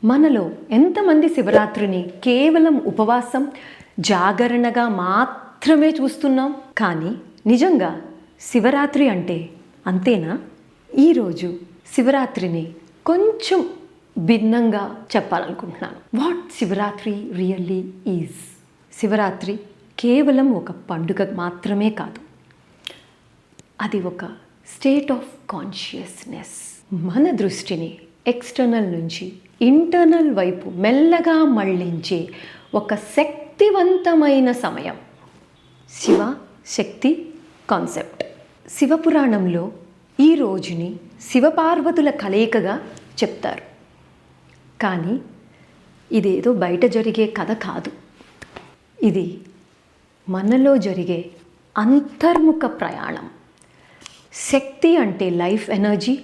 మనలో ఎంతమంది శివరాత్రిని కేవలం ఉపవాసం జాగరణగా మాత్రమే చూస్తున్నాం? కానీ నిజంగా శివరాత్రి అంటే అంతేనా? ఈరోజు శివరాత్రిని కొంచెం భిన్నంగా చెప్పాలనుకుంటున్నాను. What Shivaratri really is. Shivaratri కేవలం ఒక పండుగ మాత్రమే కాదు, అది ఒక స్టేట్ ఆఫ్ కాన్షియస్నెస్. మన దృష్టిని ఎక్స్టర్నల్ నుంచి ఇంటర్నల్ వైపు మెల్లగా మళ్ళించే ఒక శక్తివంతమైన సమయం. శివ శక్తి కాన్సెప్ట్. శివపురాణంలో ఈ రోజుని శివపార్వతుల కలయికగా చెప్తారు. కానీ ఇదేదో బయట జరిగే కథ కాదు, ఇది మనలో జరిగే అంతర్ముఖ ప్రయాణం. శక్తి అంటే లైఫ్ ఎనర్జీ,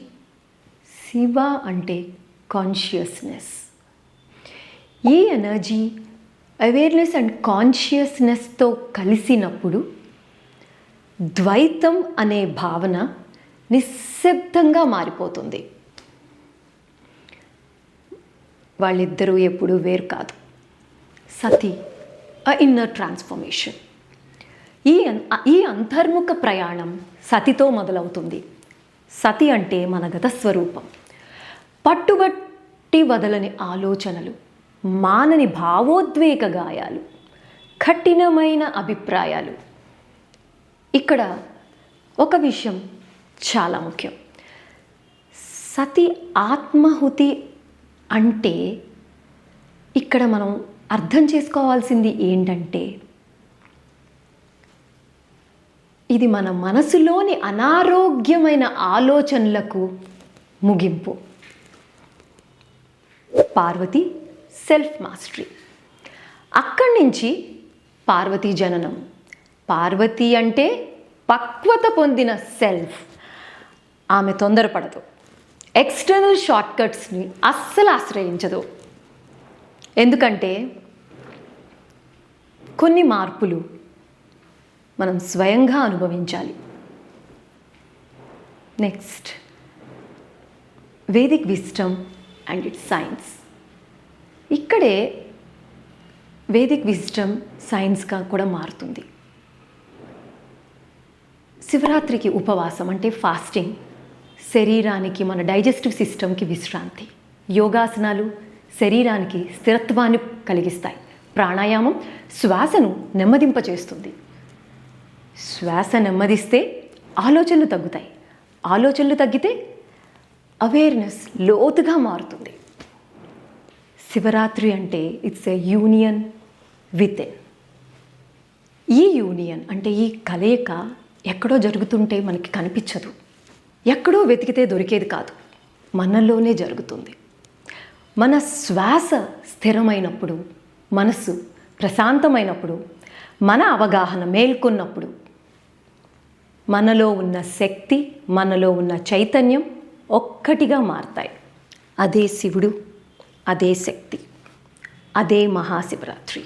శివ అంటే కాన్షియస్నెస్. ఈ ఎనర్జీ అవేర్నెస్ అండ్ కాన్షియస్నెస్తో కలిసినప్పుడు ద్వైతం అనే భావన నిశ్శబ్దంగా మారిపోతుంది. వాళ్ళిద్దరూ ఎప్పుడూ వేరు కాదు. సతి ఇన్నర్ ట్రాన్స్ఫర్మేషన్. ఈ అంతర్ముఖ ప్రయాణం సతితో మొదలవుతుంది. సతి అంటే మన గత స్వరూపం. పట్టుబట్టి వదలని ఆలోచనలు, మానని భావోద్వేగ గాయాలు, కఠినమైన అభిప్రాయాలు. ఇక్కడ ఒక విషయం చాలా ముఖ్యం. సతి ఆత్మాహుతి అంటే ఇక్కడ మనం అర్థం చేసుకోవాల్సింది ఏంటంటే, ఇది మన మనసులోని అనారోగ్యమైన ఆలోచనలకు ముగింపు. Parvathi self mastery. అక్కడి నుంచి పార్వతీ జననం. పార్వతి అంటే పక్వత పొందిన సెల్ఫ్. ఆమె తొందరపడదు, ఎక్స్టర్నల్ షార్ట్కట్స్ని అస్సలు ఆశ్రయించదు. ఎందుకంటే కొన్ని మార్పులు మనం స్వయంగా అనుభవించాలి. Next, Vedic wisdom and it's science. ఇక్కడే వేదిక్ విజ్డమ్ సైన్స్గా కూడా మారుతుంది. శివరాత్రికి ఉపవాసం అంటే ఫాస్టింగ్, శరీరానికి, మన డైజెస్టివ్ సిస్టమ్కి విశ్రాంతి. యోగాసనాలు శరీరానికి స్థిరత్వాన్ని కలిగిస్తాయి. ప్రాణాయామం శ్వాసను నెమ్మదింపచేస్తుంది. శ్వాస నెమ్మదిస్తే ఆలోచనలు తగ్గుతాయి. ఆలోచనలు తగ్గితే అవేర్నెస్ లోతుగా మారుతుంది. శివరాత్రి అంటే it's a union with in. ఈ యూనియన్ అంటే ఈ కలయిక ఎక్కడో జరుగుతుంటే మనకి కనిపించదు, ఎక్కడో వెతికితే దొరికేది కాదు, మనలోనే జరుగుతుంది. మన శ్వాస స్థిరమైనప్పుడు, మనసు ప్రశాంతమైనప్పుడు, మన అవగాహన మేల్కొన్నప్పుడు మనలో ఉన్న శక్తి, మనలో ఉన్న చైతన్యం ఒక్కటిగా మారతాయి. అదే శివుడు, అదే శక్తి, అదే మహాశివరాత్రి.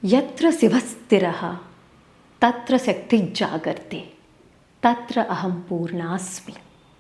యత్ర శివస్థిరః తత్ర శక్తి జాగర్తే, తత్ర అహం పూర్ణాస్మి.